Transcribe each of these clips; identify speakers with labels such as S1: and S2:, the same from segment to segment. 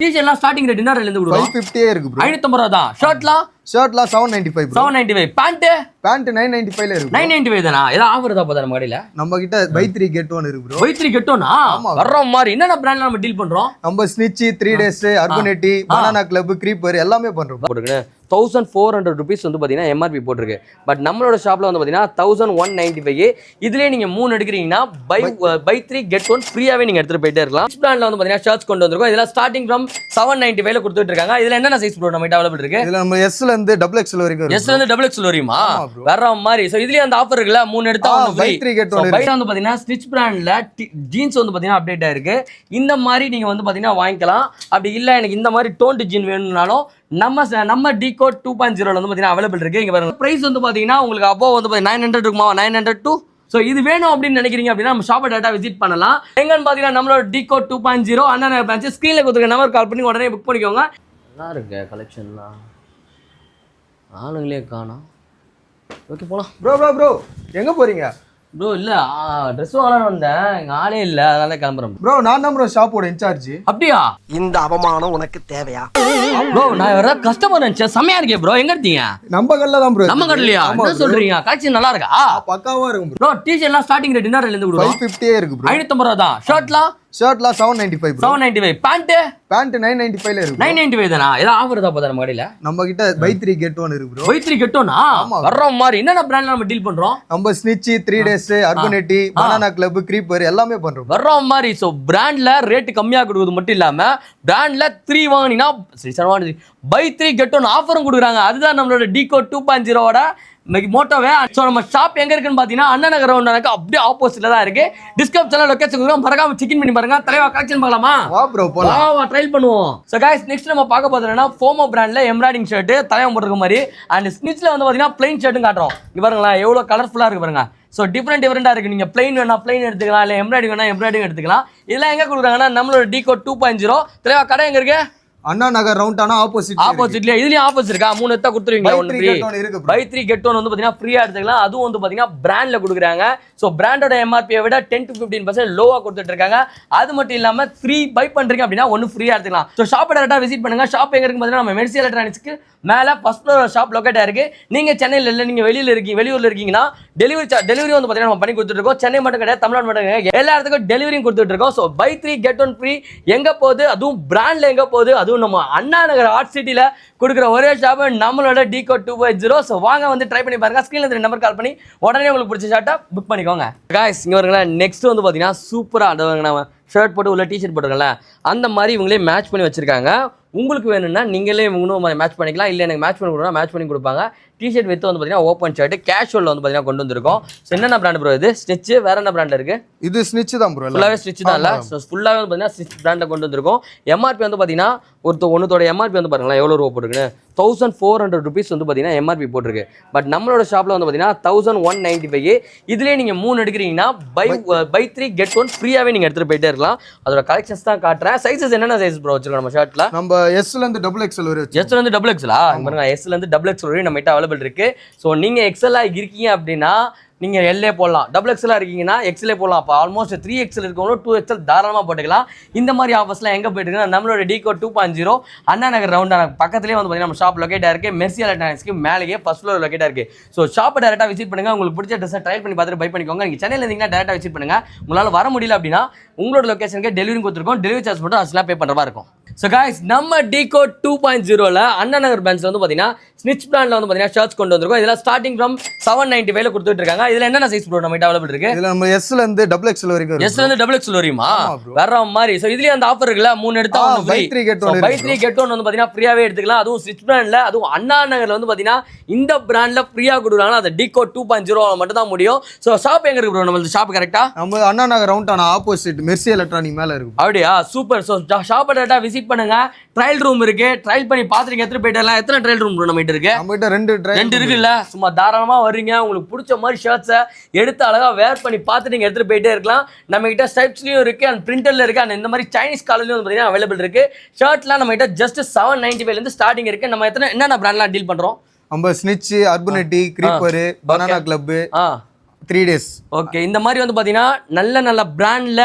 S1: T-shirt starting rate என்ன ரேட்ல இருந்து கொடுக்குறோம்?
S2: 550 இருக்கு bro.
S1: 550 ரூபாய் தான். ஷர்ட்லாம்
S2: 795 bro.
S1: 795. பேண்ட்
S2: 995 ல இருக்கு.
S1: 995 தானா? ஏதா ஆஃபர் தான் போதா நம்ம கடையில?
S2: நம்ம கிட்ட buy 3 get 1 இருக்கு bro.
S1: buy 3 get 1 வர்ற மாதிரி என்னென்ன பிராண்ட்ல நம்ம டீல் பண்றோம்?
S2: நம்ம ஸ்னிட்ச், 3 days, அர்பனெட்டி, பனானா கிளப், கிரீப்பர் எல்லாமே பண்றோம்.
S1: போட்டுருக்கேன் 1400 rupees வந்து பாத்தீங்கன்னா எம்ஆர்பி போட்டிருக்கு. பட் நம்மளோட ஷாப்ல வந்து பாத்தீங்கன்னா 1195. இதுலயே நீங்க 3 எடுக்கிறீங்கன்னா buy 3 get 1 ஃப்ரீயாவே நீங்க எடுத்துட்டு போயிட்டே இருக்கலாம். பிராண்ட்ல வந்து பாத்தீங்கன்னா ஷர்ட்ஸ் கொண்டு வந்திருக்கோம். இதெல்லாம் ஸ்டார்டிங் ஃப்ரம் 795 ல கொடுத்துட்டு இருக்காங்க. இதுல என்னென்ன சைஸ் ப்ரோ நம்ம கிட்ட அவைலபிள் இருக்கு?
S2: இதுல நம்ம S ல இருந்து XXL வரைக்கும் இருக்கு.
S1: S ல இருந்து XXL வரையுமா? வேற மாதிரி. சோ இதுலயே அந்த ஆஃபர் இருக்குல 3 எடுத்தா
S2: buy 3 get 1
S1: இருக்கு. வந்து பாத்தீங்கன்னா ஸ்டிச் பிராண்ட்ல ஜீன்ஸ் வந்து பாத்தீங்கன்னா அப்டேட் ஆயிருக்கு. இந்த மாதிரி நீங்க வந்து பாத்தீங்கன்னா வாங்கிக்கலாம். அப்படி இல்ல எனக்கு இந்த மாதிரி டோன்ட் ஜீன் வேணும்னாலும் நம்ம டிகோட் 2.0 வந்து பாத்தீங்கன்னா அவைலபிள் இருக்கு. இங்க பாருங்க பிரைஸ் வந்து பாத்தீங்கன்னா உங்களுக்கு above வந்து 900 இருக்குமா 900 to சோ இது வேணும் அப்படின்னு நினைக்கிறீங்க அப்படின்னா நம்ம ஷாப் டேட்டா விசிட் பண்ணலாம். எங்கன்னு பாத்தீங்கன்னா நம்மளோட டிகோட் 2.0 அண்ணா பிரான்ச் ஸ்கிரீன்ல கொடுத்துருக்க நம்பர் கால் பண்ணி உடனே புக் பண்ணிக்கோங்க. நல்லா இருக்கு கலெக்ஷன்லாம். ஆளுங்களே காணோம். ஓகே போலாம்.
S2: ப்ரோ எங்க போறீங்க?
S1: ப்ரோ இல்ல ட்ரெஸ் வாங்கலாம்னு வந்தேன். எங்க ஆளே இல்ல அதனால கிளம்புறேன்.
S2: ப்ரோ நான் தான் ப்ரோ ஷாப்போட இன்சார்ஜ்.
S1: அப்படியா?
S3: இந்த அவமானம் உனக்கு தேவையா?
S1: ப்ரோ நான் வேற கஸ்டமர் நினைச்சேன். செமையா இருக்கே ப்ரோ. எங்க எடுத்தீங்க?
S2: நம்ம கடையில தான் ப்ரோ.
S1: நம்ம கடையிலயா? என்ன சொல்றீங்க? கலெக்ஷன் நல்லா இருக்கா?
S2: பக்காவா இருக்கும் bro.
S1: Bro T-shirt starting rate என்ன ரேட்ல இருந்து கொடுக்குறோம்?
S2: 550 இருக்கு ப்ரோ.
S1: 550 ரூபாய் தான். ஷர்ட்லாம்
S2: 795 bro.
S1: 795. பேண்ட்
S2: 995 ல இருக்கு.
S1: 995 தானா? ஏதா ஆஃபர் தான் போதா நம்ம கடையில?
S2: நம்ம கிட்ட buy 3 get 1 இருக்கு bro.
S1: buy 3 get 1 வர்ற மாதிரி என்னென்ன பிராண்ட்ல நம்ம டீல் பண்றோம்?
S2: நம்ம ஸ்னிட்ச், 3 days, அர்பனெட்டி, பனானா கிளப், கிரீப்பர் எல்லாமே பண்றோம்.
S1: வர்ற மாதிரி. சோ பிராண்ட்ல ரேட் கம்மியா கொடுக்குறது மட்டும் இல்லாம பிராண்ட்ல 3 வாங்குனீங்கன்னா buy 3 get 1 ஆஃபரும் கொடுக்குறாங்க. அதுதான் நம்மளோட டிகோட் 2.0 ஓட மோட்டோவே. சோ நம்ம ஷாப் எங்க இருக்குன்னு பாத்தீங்கன்னா அண்ணா நகர் ரவுண்டானுக்கு அப்படியே ஆப்போசிட்ல தான் இருக்கு. டிஸ்கிரிப்ஷன்ல லொகேஷன் கொடுக்குறோம். மறக்காம செக் இன் பண்ணி பாருங்க. தலைவா கலெக்ஷன் பார்க்கலாமா?
S2: வா ப்ரோ போலாம்.
S1: வா ட்ரைல் பண்ணுவோம். சோ गाइस நெக்ஸ்ட் நம்ம பார்க்க போறதுன்னா ஃபோமோ பிராண்ட்ல எம்ப்ராய்டிங் ஷர்ட் தலைவன் போட்டுருக்க மாதிரி அண்ட் ஸ்னிட்ச்ல வந்து பாத்தீங்கன்னா ப்ளைன் ஷர்ட்டும் காட்டுறோம். இங்க பாருங்களா எவ்வளவு கலர்ஃபுல்லா இருக்கு பாருங்க. சோ டிஃபரெண்டா இருக்கு. நீங்க ப்ளைன் வேணா ப்ளைன் எடுத்துக்கலாம், இல்ல எம்ப்ராய்டிங் வேணா எம்ப்ராய்டிங் எடுத்துக்கலாம். இதெல்லாம் எங்க கொடுக்குறாங்கன்னா நம்மளோட டிகோட் 2.0 தலைவா கடை எங்க இருக்கு?
S2: அண்ணா நகர் ரவுண்டானா
S1: ஆப்போசிட்ல. இதுலயும் ஆஃபர்ஸ் இருக்கா? 3 எடுத்தா கொடுத்துருவீங்களா? buy 3 get 1 வந்து பாத்தீங்கன்னா ஃப்ரீயா எடுத்துக்கலாம். அதுவும் வந்து பாத்தீங்கன்னா பிராண்ட்ல கொடுக்குறாங்க. சோ பிராண்டோட எம்ஆர்பியை விட 10 to 15% லோவா கொடுத்துட்டு இருக்காங்க. அது மட்டும் இல்லாம 3 பை பண்றீங்க அப்படின்னா 1 ஃப்ரீயா எடுத்துக்கலாம். சோ ஷாப் டேரக்டா விசிட் பண்ணுங்க. ஷாப் எங்க இருக்கு பாத்தீங்கன்னா நம்ம மெர்சி எலக்ட்ரானிக்ஸ்க்கு மேல ஃபர்ஸ்ட் ஃப்ளோர் ஷாப் லொகேட் ஆயிருக்கு. நீங்க சென்னையில இல்ல நீங்க வெளியூர்ல இருக்கீங்கன்னா டெலிவரி வந்து பாத்தீங்கன்னா நம்ம பண்ணி கொடுத்துட்டு இருக்கோம். சென்னை மட்டும் கிடையாது, தமிழ்நாடு மட்டும் கிடையாது, எல்லா இடத்துக்கும் டெலிவரியும் கொடுத்துட்டு இருக்கோம். சோ buy 3 get 1 ஃப்ரீ எங்க போகுது? அதுவும் பிராண்ட்ல எங்க போகுது? அதுவும் நம்ம அண்ணா நகர் ஆர்ட் சிட்டில கொடுக்குற ஒரே ஷாப் நம்மளோட டிகோட் 2.0. சோ வாங்க வந்து ட்ரை பண்ணி பாருங்க. ஸ்கிரீன்ல தெரிய நம்பர் கால் பண்ணி உடனே உங்களுக்கு பிடிச்ச ஷர்ட்டை புக் பண்ணிக்கோங்க. गाइस இங்க வரீங்களா நெக்ஸ்ட் வந்து பாத்தீங்கன்னா சூப்பரா நம்ம ஷர்ட் போட்டு உள்ள டிஷர்ட் போட்டுருக்கல அந்த மாதிரி இவங்களே மேட்ச் பண்ணி வச்சிருக்காங்க. உங்களுக்கு வேணும்னா நீங்களே இவங்களும் மேட்ச் பண்ணிக்கலாம். இல்லை எனக்கு மேட்ச் பண்ணி கொடுத்தா மேட்ச் பண்ணி கொடுப்பாங்க. டிஷர்ட் வித்து வந்து பார்த்தீங்கன்னா ஓப்பன் ஷர்ட் கேஷுவல் வந்து பார்த்தீங்கன்னா கொண்டு வந்திருக்கோம். ஸோ என்னென்ன பிராண்ட் ப்ரோ இது? ஸ்டிச் வேற என்ன பிராண்ட் இருக்கு?
S2: இது ஸ்னிட்ச் தான் ப்ரோ.
S1: ஃபுல்லாகவே ஸ்டிச் தான் இல்லை? ஸோ ஃபுல்லாகவே வந்து பார்த்தீங்கன்னா ஸ்டிச் பிராண்டில் கொண்டு வந்திருக்கோம். எம்ஆர்பி வந்து பார்த்தீங்கன்னா ஒன்றுத்தோட எம்ஆர்பி வந்து பாருங்களேன் எவ்வளோ ரூபா போட்டுருக்குன்னு 1400 rupees வந்து பார்த்தீங்கன்னா எம்ஆர்பி போட்டிருக்கு. பட் நம்மளோட ஷாப்பில் வந்து பார்த்தீங்கன்னா 1195. இதுலேயே நீங்கள் 3 எடுக்கிறீங்கன்னா buy 3 get 1 ஃப்ரீயாகவே நீங்கள் எடுத்துகிட்டு போயிட்டே இருக்கலாம். அதோட கலெக்ஷன்ஸ் தான் காட்டுறேன். சைஸஸ் என்னென்ன சைஸ் ப்ரோ வச்சிருக்கோம் நம்ம ஷர்ட்டில்?
S2: நம்ம S ல இருந்து XXL வரை
S1: S ல இருந்து XXL பாருங்க. S ல இருந்து XXL வரை நம்ம கிட்ட அவைலபிள் இருக்கு. ஸோ நீங்க XL இருக்கீங்க அப்படின்னா நீங்க LA போடலாம். XXL இருக்கீங்கன்னா XL போடலாம். அப்போ ஆல்மோஸ்ட் 3XL இருக்கவங்களும் 2XL தாராளமாக போட்டுக்கலாம். இந்த மாதிரி ஆஃபர்ஸ்லாம் எங்கே போயிட்டு இருக்குன்னா நம்மளோட டிகோட் 2.0 அண்ணா நகர் ரவுண்டான பக்கத்துலேயே வந்து பார்த்தீங்கன்னா நம்ம ஷாப் லொகேட்டாக இருக்கு. மெர்சி எலக்ட்ரானிக்ஸ்க்கு மேலேயே ஃபர்ஸ்ட் ஃப்ளோர் லொகேட்டாக இருக்கு. ஸோ ஷாப்பை டேரெக்டாக விசிட் பண்ணுங்க. உங்களுக்கு பிடிச்ச ட்ரெஸ்ஸை ட்ரை பண்ணி பார்த்துட்டு பை பண்ணிக்கோங்க. நீங்கள் சென்னையில் இருந்தீங்கன்னா டேரெக்டாக விசிட் பண்ணுங்க. உங்களால் வர முடியல அப்படின்னா உங்களோட லொகேஷனுக்கு டெலிவரி கொடுத்துருக்கோம். டெலிவரி சார்ஜ் மட்டும் அதெல்லாம் பே பண்ணுற மாதிரி இருக்கும். ஸோ गाइस நம்ம டிகோட் 2.0ல அண்ணா நகர் பிரான்ச்ல வந்து பார்த்தீங்கன்னா ஸ்னிட்ச் பிராண்ட்ல வந்து பார்த்தீங்கன்னா ஷர்ட்ஸ் கொண்டு வந்திருக்கோம். இதெல்லாம் ஸ்டார்டிங் ஃப்ரம் 795 ல கொடுத்துட்டு இருக்காங்க. இதுல என்னென்ன சைஸ் ப்ரோ நம்ம கிட்ட அவைலபிள் இருக்கு?
S2: இதுல நம்ம S ல இருந்து XXL வரைக்கும் இருக்கு.
S1: S ல இருந்து XXL வரையுமா? வேற மாதிரி. சோ இதுலயே அந்த ஆஃபர் இருக்குல 3 எடுத்தா
S2: buy 3 get 1
S1: buy 3 get 1 வந்து பாத்தீங்கன்னா ஃப்ரீயாவே எடுத்துக்கலாம். அதுவும் ஸ்டிச் பிராண்ட்ல அதுவும் அண்ணா நகர்ல வந்து பாத்தீங்கன்னா இந்த பிராண்ட்ல ஃப்ரீயா கொடுக்குறாங்க. அது டிகோட் 2.0 மட்டும் தான் முடியும். சோ ஷாப் எங்க இருக்கு ப்ரோ? நம்ம ஷாப் கரெக்ட்டா
S2: நம்ம Anna Nagar ரவுண்டான opposite Mercy electronic மேல இருக்கு.
S1: அப்படியே சூப்பர். சோ ஷாப்பை டேட்டா விசிட் பண்ணுங்க. ட்ரையல் ரூம் இருக்கு. ட்ரையல் பண்ணி பாத்துட்டு எடுத்து போயிடலாம். எத்தனை ட்ரையல் ரூம் ப்ரோ நம்ம கிட்ட இருக்கு?
S2: நம்ம கிட்ட 2
S1: இருக்குல்ல. சும்மா தாராளமா வர்றீங்க. உங்களுக்கு பிடிச்ச மாதிரி ஷர்ட்ஸை எடுத்து அழகா வேர் பண்ணி பார்த்துட்டு நீங்க எடுத்துட்டு போயிட்டே இருக்கலாம். நம்ம கிட்ட ஸ்டைப்ஸ்லயும் இருக்கு அண்ட் பிரிண்டர்ல இருக்கு அண்ட் இந்த மாதிரி சைனீஸ் காலர்லயும் வந்து பாத்தீங்கன்னா அவைலபிள் இருக்கு. ஷர்ட்லாம் நம்ம கிட்ட ஜஸ்ட் 795 இருந்து ஸ்டார்டிங் இருக்கு. நம்ம என்னென்ன பிராண்ட்லாம் டீல் பண்றோம்?
S2: நம்ம ஸ்னிட்ச், அர்பனெட்டி, கிரீப்பர், பனானா கிளப், 3 days.
S1: ஓகே இந்த மாதிரி வந்து பாத்தீங்கன்னா நல்ல பிராண்ட்ல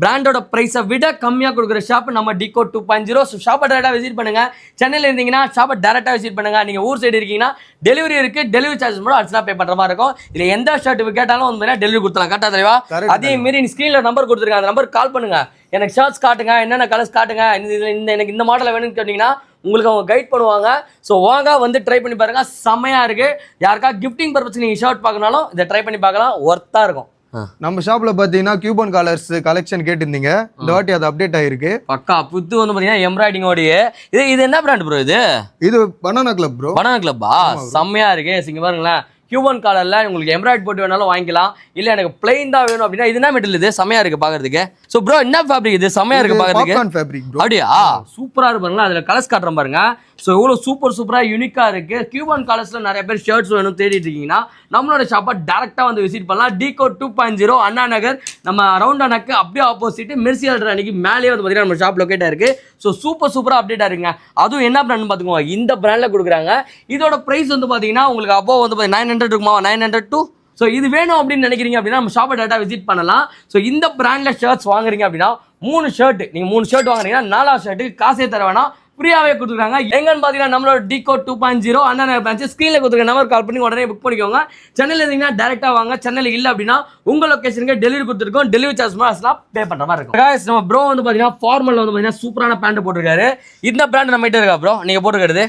S1: பிராண்டோட பிரைஸை விட கம்மியாக கொடுக்குற ஷாப் நம்ம டிகோட் 2.0. ஸோ ஷாப்பை டேரெக்டாக விசிட் பண்ணுங்க. சென்னையில் இருந்தீங்கன்னா ஷாப்பை டேரெக்டாக விசிட் பண்ணுங்க. நீங்கள் ஊர் சைடு இருக்கீங்கன்னா டெலிவரி இருக்கு. டெலிவரி சார்ஜ் மட்டும் அடிச்சுனா பே பண்ணுற மாதிரி இருக்கும். இதில் எந்த ஷர்ட் கேட்டாலும் வந்து டெலிவரி கொடுத்துலாம். கரெக்டாக தெளிவா? அதே மாரி ஸ்க்ரீனில் நம்பர் கொடுத்துருக்காங்க. அந்த நம்பர் கால் பண்ணுங்க. எனக்கு ஷர்ட்ஸ் காட்டுங்க, என்னென்ன கலர்ஸ் காட்டுங்க, எனக்கு இந்த மாடலில் வேணும்னு கேட்டிங்கன்னா உங்களுக்கு அவங்க கைட் பண்ணுவாங்க. ஸோ வாங்க வந்து ட்ரை பண்ணி பாருங்க. செம்மையாக இருக்கு. யாருக்கா கிஃப்டிங் பர்பஸ் நீங்கள் ஷர்ட் பார்க்கனாலும் இதை ட்ரை பண்ணி பார்க்கலாம். ஒர்த்தாக இருக்கும்.
S2: நம்ம ஷாப்ல பாத்தீங்கன்னா கியூபன் காலர்ஸ் கலெக்ஷன் கேட்டிருந்தீங்க. இந்த வாட்டி அது அப்டேட் ஆயிருக்கு.
S1: பக்கா புத்து வந்து பாத்தீங்கன்னா எம்ப்ராய்டிங்கோடைய இது என்ன பிராண்ட் ப்ரோ? இது
S2: பனானா கிளப் ப்ரோ.
S1: பனானா கிளப்பா? செம்மையா இருக்கு. இங்க பாருங்களேன், கியூபன் காலர்ல உங்களுக்கு எம்ப்ராய்ட் போட்டு வேணாலும் வாங்கிக்கலாம். இல்ல எனக்கு பிளைன் தான் வேணும் அப்படின்னா இது என்ன மெட்டீரியல்? இது செம்மையா இருக்கு பாக்குறதுக்கு. சோ ப்ரோ என்ன ஃபேப்ரிக் இது? செம்மையா இருக்கு பாக்குறதுக்கு.
S2: Popcorn fabric bro.
S1: அப்படியா? சூப்பரா இருக்கு பாருங்க. அதுல கலர்ஸ் காட்டுறேன் பாருங்க. ஸோ எவ்வளோ சூப்பரா யூனிக்கா இருக்கு. கியூபன் காலர்ஸ்ல நிறைய பேர் ஷர்ட்ஸ் வேணும் தேடிட்டு இருக்கீங்கன்னா நம்மளோட ஷாப்பை டேரக்டா வந்து விசிட் பண்ணலாம். டிகோட் 2.0 அண்ணா நகர் நம்ம ரவுண்டானாக்கு அப்படியே ஆப்போசிட் மெர்சி அன்னைக்கு மேலேயே வந்து பார்த்தீங்கன்னா நம்ம ஷாப் லொக்கேட் ஆயிருக்கு. ஸோ சூப்பரா அப்டேட் ஆயிருங்க. அதுவும் என்ன பிராண்ட் பார்த்துக்கோங்க, இந்த பிராண்ட்ல கொடுக்குறாங்க. இதோட பிரைஸ் வந்து பார்த்தீங்கன்னா உங்களுக்கு அப்போ வந்து 900 இருக்குமா? 900 to. ஸோ இது வேணும் அப்படின்னு நினைக்கிறீங்க அப்படின்னா நம்ம ஷாப்பை டேட்டா விசிட் பண்ணலாம். ஸோ இந்த பிராண்ட்ல ஷர்ட்ஸ் வாங்குறீங்க அப்படின்னா 3 ஷர்ட் நீங்கள் 3 ஷர்ட் வாங்குறீங்கன்னா 4 ஷர்ட்டுக்கு காசே தர வேணாம், ஃப்ரீயாவே கொடுத்துருக்காங்க. எங்கன்னு பார்த்தீங்கன்னா நம்மளோட டிகோட் 2.0 அண்ணா நகர் பிரான்ச். ஸ்க்ரீனில் கொடுத்துருக்க நம்பர் கால் பண்ணி உடனே புக் பண்ணிக்கோங்க. சென்னையில் இருந்தீங்கன்னா டேரெக்டாக வாங்க. சென்னையில் இல்லை அப்படின்னா உங்கள் லொக்கேஷனுக்கு டெலிவரி கொடுத்துருக்கோம். டெலிவரி சார்ஜ் மாதிரி பே பண்ணுற மாதிரி இருக்கும். Guys, நம்ம ப்ரோ வந்து பார்த்தீங்கன்னா ஃபார்மலில் வந்து பார்த்தீங்கன்னா சூப்பரான பேண்ட் போட்டிருக்காரு. இந்த பிராண்ட் நம்ம கிட்ட இருக்கா ப்ரோ? நீங்கள் போட்டுக்கிறது?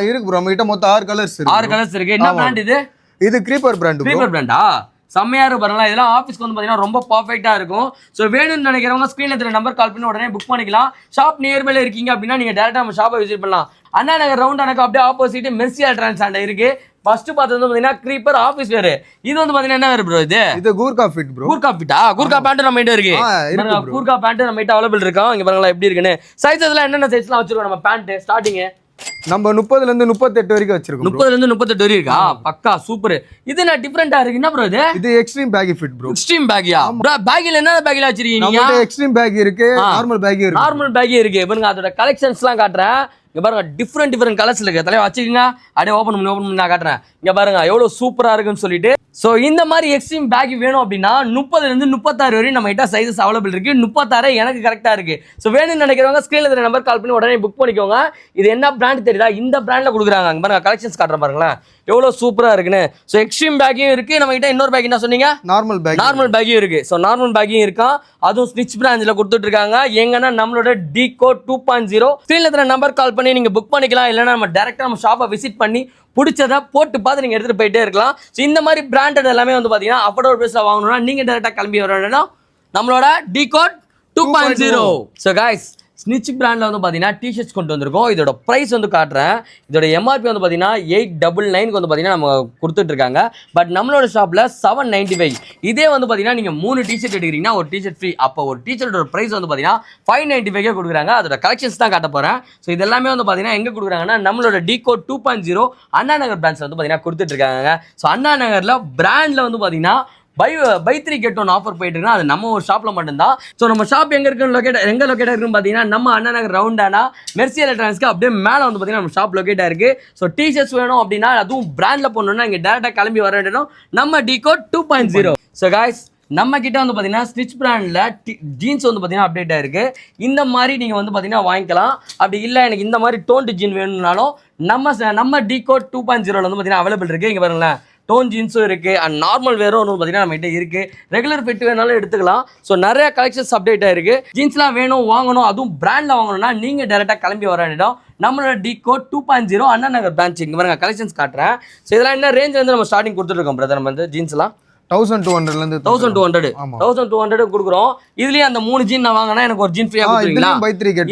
S2: இருக்கு ப்ரோ. நம்ம கிட்ட மொத்தம் 6 கலர்ஸ் இருக்கு.
S1: 6 கலர்ஸ் இருக்கு. என்ன பிராண்ட் இது?
S2: இது கிரீப்பர் பிராண்ட்.
S1: கிரீப்பர் பிராண்டா? செம்மையா இருக்கு பாருங்களா. இதெல்லாம் ஆஃபீஸ்க்கு வந்து பார்த்தீங்கன்னா ரொம்ப பர்ஃபெக்டா இருக்கும். ஸோ வேணும்னு நினைக்கிறவங்க ஸ்க்ரீனில் தெரிய நம்பர் கால் பண்ணி உடனே புக் பண்ணிக்கலாம். ஷாப் நியர்பைல இருக்கீங்க அப்படின்னா நீங்க டேரக்டா நம்ம ஷாப்பை விசிட் பண்ணலாம். அண்ணா நகர் ரவுண்டானாக்கு அப்படியே ஆப்போசிட் மெர்சி அல்ட்ரான்ஸ் இருக்கு. ஃபர்ஸ்ட் பார்த்தது வந்து பார்த்தீங்கன்னா கிரீப்பர் ஆஃபீஸ் வேர். இது வந்து பார்த்தீங்கன்னா என்ன வேறு ப்ரோ? இது
S2: கூர்கா ஃபிட் ப்ரோ.
S1: கூர்கா ஃபிட்டா? கூர்கா பேண்ட் நம்ம கிட்ட இருக்கு. கூர்கா பேண்ட் நம்ம கிட்ட அவைலபிள் இருக்கும். இங்க பாருங்களா எப்படி இருக்குன்னு. சைஸ் எல்லாம் என்னென்ன சைஸ்லாம் வச்சிருக்கோம் நம்ம பேண்ட் ஸ்டார்டிங்?
S2: நம்ம 30 ல இருந்து 38 வரைக்கும் வச்சிருக்கோம்.
S1: 30 ல இருந்து 38 வரைக்கும் இருக்கா? பக்கா சூப்பர். இது என்ன டிஃபரெண்டா இருக்கு? என்ன ப்ரோ இது?
S2: இது extreme baggy fit bro.
S1: Extreme பேகியா? ப்ரோ பேகில என்ன பேகில வச்சிருக்கீங்க?
S2: நம்மட்ட எக்ஸ்ட்ரீம் பேகி இருக்கு, நார்மல் பேகி இருக்கு.
S1: நார்மல் பேகி இருக்கு. பாருங்க அதோட கலெக்ஷன்ஸ்லாம் காட்டுறேன். இங்க பாருங்க டிஃப்ரெண்ட் கலர்ஸ்ல இருக்கு. தலையை வச்சுக்கோங்க. அப்படியே ஓபன் பண்ணி நான் காட்டுறேன். இங்க பாருங்க எவ்வளவு சூப்பரா இருக்குன்னு சொல்லிட்டு. ஸோ இந்த மாதிரி எக்ஸ்ட்ரீம் பேக் வேணும் அப்படின்னா 30 ல இருந்து 36 வரையும் நம்ம கிட்ட சைஸஸ் அவைலபிள் இருக்கு. 36 எனக்கு கரெக்டா இருக்கு. ஸோ வேணும்னு நினைக்கிறவங்க ஸ்கிரீன்ல இருக்கிற நம்பர் கால் பண்ணி உடனே புக் பண்ணிக்கோங்க. இது என்ன பிராண்ட் தெரியுதா? இந்த பிராண்ட்ல கொடுக்குறாங்க. அங்க பாருங்க கலெக்ஷன்ஸ் காட்டுற பாருங்களேன் எவ்வளவு சூப்பரா இருக்குன்னு. ஸோ எக்ஸ்ட்ரீம் பேக்கையும் இருக்கு நம்ம கிட்ட. இன்னொரு பேக் என்ன சொன்னீங்க?
S2: நார்மல்
S1: பேக்கையும் இருக்கு. ஸோ நார்மல் பேக்கையும் இருக்கா. அதுவும் ஸ்னிச் பிரான்ச்ல கொடுத்துட்டு இருக்காங்க. எங்கன்னா நம்மளோட டிகோட் 2.0 ஸ்கிரீன்ல இருக்கிற நம்பர் கால் பண்ணி நீங்க புக் பண்ணிக்கலாம். இல்லைன்னா நம்ம டேரக்டா நம்ம ஷாப்பை விசிட் பண்ணி பிடிச்சதை போட்டு பார்த்து நீங்கள் எடுத்துகிட்டு போயிட்டே இருக்கலாம். ஸோ இந்த மாதிரி பிராண்டட் எல்லாமே வந்து பார்த்தீங்கன்னா அஃபோர்டபுள் ப்ரைஸில் வாங்கணும்னா நீங்கள் டேரெக்டாக கிளம்பி வர வேணும் நம்மளோட டிகோட் 2.0. ஸோ காய்ஸ் ஸ்னிச் பிராண்டில் வந்து பார்த்தீங்கன்னா டிஷர்ட்ஸ் கொண்டு வந்திருக்கோம். இதோட ப்ரைஸ் வந்து காட்டுறேன். இதோட எம்ஆர்பி வந்து பார்த்தீங்கன்னா 899 வந்து பார்த்தீங்கன்னா நம்ம கொடுத்துட்ருக்காங்க. பட் நம்மளோட ஷாப்பில் 795. இதே வந்து பார்த்தீங்கன்னா நீங்கள் 3 டிஷர்ட் எடுக்கிறீங்கன்னா ஒரு டிஷர்ட் ஃப்ரீ. அப்போ ஒரு டிஷர்ட்டோட ப்ரைஸ் வந்து பார்த்தீங்கன்னா 595 கொடுக்குறாங்க. அதோட கலெக்ஷன்ஸ் தான் காட்ட போகிறேன். ஸோ இது எல்லாமே வந்து பார்த்தீங்கன்னா எங்கே கொடுக்குறாங்கன்னா நம்மளோட டிகோட் 2.0 அண்ணா நகர் பிரான்ச்சில் வந்து பார்த்தீங்கன்னா கொடுத்துட்ருக்காங்க. ஸோ அண்ணா நகரில் பிராண்டில் வந்து பார்த்தீங்கன்னா பை 3 get 1 ஆஃபர் போயிட்டு இருக்குன்னா அது நம்ம ஒரு ஷாப்ல மட்டும்தான். ஸோ நம்ம ஷாப் எங்க இருக்குன்னு எங்க லொக்கேட் இருக்குன்னு பார்த்தீங்கன்னா நம்ம அண்ணா நகர் ரவுண்டானா மெர்சி எலக்ட்ரானிக்ஸ்க்கு அப்படியே மேலே வந்து பார்த்தீங்கன்னா நம்ம ஷாப் லொக்கேட் ஆயிருக்கு. ஸோ டிஷர்ட்ஸ் வேணும் அப்படின்னா அதுவும் பிராண்ட்ல போடணும்னா இங்கே டேரக்டா கிளம்பி வர வேணும் நம்ம டிகோட் 2.0. ஸோ காய்ஸ் நம்ம கிட்ட வந்து பார்த்தீங்கன்னா ஸ்டிச் பிராண்டில் ஜீன்ஸ் வந்து பார்த்தீங்கன்னா அப்டேட் ஆயிருக்கு. இந்த மாதிரி நீங்கள் வந்து பார்த்தீங்கன்னா வாங்கிக்கலாம். அப்படி இல்லை எனக்கு இந்த மாதிரி டோன்டு ஜீன் வேணும்னாலும் நம்ம டிகோட் 2.0 வந்து பார்த்தீங்கன்னா அவைலபிள் இருக்கு. இங்கே பாருங்களேன் டோன் ஜீன்ஸும் இருக்குது அண்ட் நார்மல் வேரும் வந்து பார்த்தீங்கன்னா நம்மகிட்ட இருக்குது. ரெகுலர் ஃபிட் வேணாலும் எடுத்துக்கலாம். ஸோ நிறைய கலெக்ஷன்ஸ் அப்டேட் ஆயிருக்கு. ஜீன்ஸ்லாம் வேணும் வாங்கணும் அதுவும் பிராண்டில் வாங்கணும்னா நீங்கள் டேரெக்டாக கிளம்பி வர வேண்டியதும் நம்மளோட டிகோட் 2.0 அண்ணா நகர் பிரான்ச். இங்கே பாருங்க கலெக்ஷன்ஸ் காட்டுறேன். ஸோ இதெல்லாம் என்ன ரேஞ்சில் நம்ம ஸ்டார்டிங் கொடுத்துருக்கோம் பிரதர்? நம்ம வந்து ஜீன்ஸ்லாம்
S2: 1200 ல இருந்து
S1: 1200 கொடுக்குறோம். இதுலயே அந்த 3 ஜீன் நான் வாங்கினா எனக்கு ஒரு ஜீன் ஃப்ரீயா கொடுத்துருவீங்களா?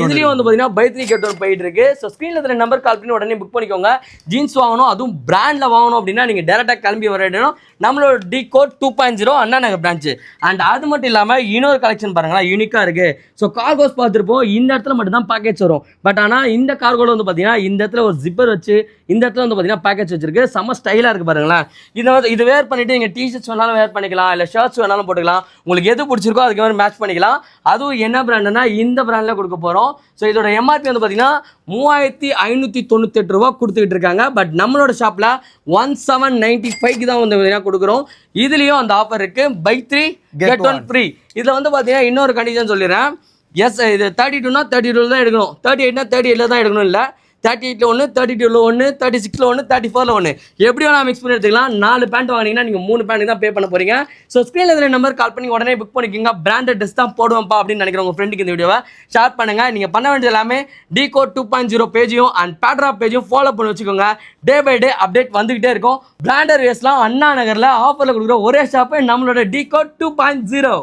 S1: இதுலயும் வந்து பாத்தீங்கன்னா பை 3 get 1 போயிட்டு இருக்கு. ஸோ ஸ்கிரீன்ல இருக்கிற நம்பர் கால் பண்ணி உடனே புக் பண்ணிக்கோங்க. ஜீன்ஸ் வாங்கணும் அதுவும் பிராண்ட்ல வாங்கணும் அப்படின்னா நீங்க டேரக்டா கிளம்பி வர வேணும் நம்மளோட decode 2.0 Anna Nagar branch. And அது மட்டும் இல்லாம இன்னொரு கலெக்ஷன் பாருங்களா யூனிக்கா இருக்கு. ஸோ கார்கோஸ் பார்த்துருப்போம். இந்த இடத்துல மட்டும் தான் பேக்கேஜ் வரும். பட் ஆனால் இந்த கார்கோல வந்து பார்த்தீங்கன்னா இந்த இடத்துல ஒரு ஜிப்பர் வச்சு இந்த இடத்துல வந்து பார்த்தீங்கன்னா பேக்கேஜ் வச்சிருக்கு. செம்ம ஸ்டைலாக இருக்கு பாருங்களேன். இது வேர் பண்ணிட்டு நீங்கள் டிஷர்ட்ஸ் வேணாலும் வேணாலும் வேர் பண்ணிக்கலாம், இல்லை ஷர்ட்ஸ் வேணாலும் போட்டுக்கலாம். உங்களுக்கு எது பிடிச்சிருக்கோ அதுக்கு மாதிரி மேட்ச் பண்ணிக்கலாம். அதுவும் என்ன பிராண்டுனா இந்த பிராண்டில் கொடுக்க போகிறோம். ஸோ இதோட எம்ஆர்பி வந்து பார்த்தீங்கன்னா 3598 ரூபா கொடுத்துக்கிட்டு இருக்காங்க. பட் நம்மளோட ஷாப்பில் 1795 தான் வந்து பார்த்தீங்கன்னா கொடுக்குறோம். இதுலேயும் அந்த ஆஃபர் இருக்குது, buy 3 get 1 free. இதில் வந்து பார்த்தீங்கன்னா இன்னொரு கண்டிஷன் சொல்லிடுறேன். எஸ், இது 32னா 32 தான் எடுக்கணும், 38னா 38 தான் எடுக்கணும். இல்லை 38ல் 1, 32ல் 1, 36ல் 1, 34ல் 1 எப்படி வேணால் மிக்ஸ் பண்ணி எடுத்துக்கலாம். 4 பேண்ட் வாங்கினீங்கன்னா நீங்கள் 3 பேண்ட் தான் பே பண்ண போகிறீங்க. ஸோ ஸ்க்ரீனில் இருக்கிற நம்பர் கால் பண்ணி உடனே புக் பண்ணிக்கோங்க. பிராண்டட் ட்ரெஸ் தான் போடுவோம்ப்பா அப்படின்னு நினைக்கிறேன். உங்கள் ஃப்ரெண்டுக்கு இந்த வீடியோவை ஷேர் பண்ணுங்கள். நீங்கள் பண்ண வேண்டியது எல்லாமே டிகோட் 2.0 பேஜையும் அண்ட் பேட்ரா பேஜையும் ஃபாலோ பண்ணி வச்சுக்கோங்க. டே பை டே அப்டேட் வந்துகிட்டே இருக்கும். பிராண்டட் வேஸ்லாம் அண்ணா நகரில் ஆஃபரில் கொடுக்குற ஒரே ஷாப்பு நம்மளோட டிகோட் 2.0.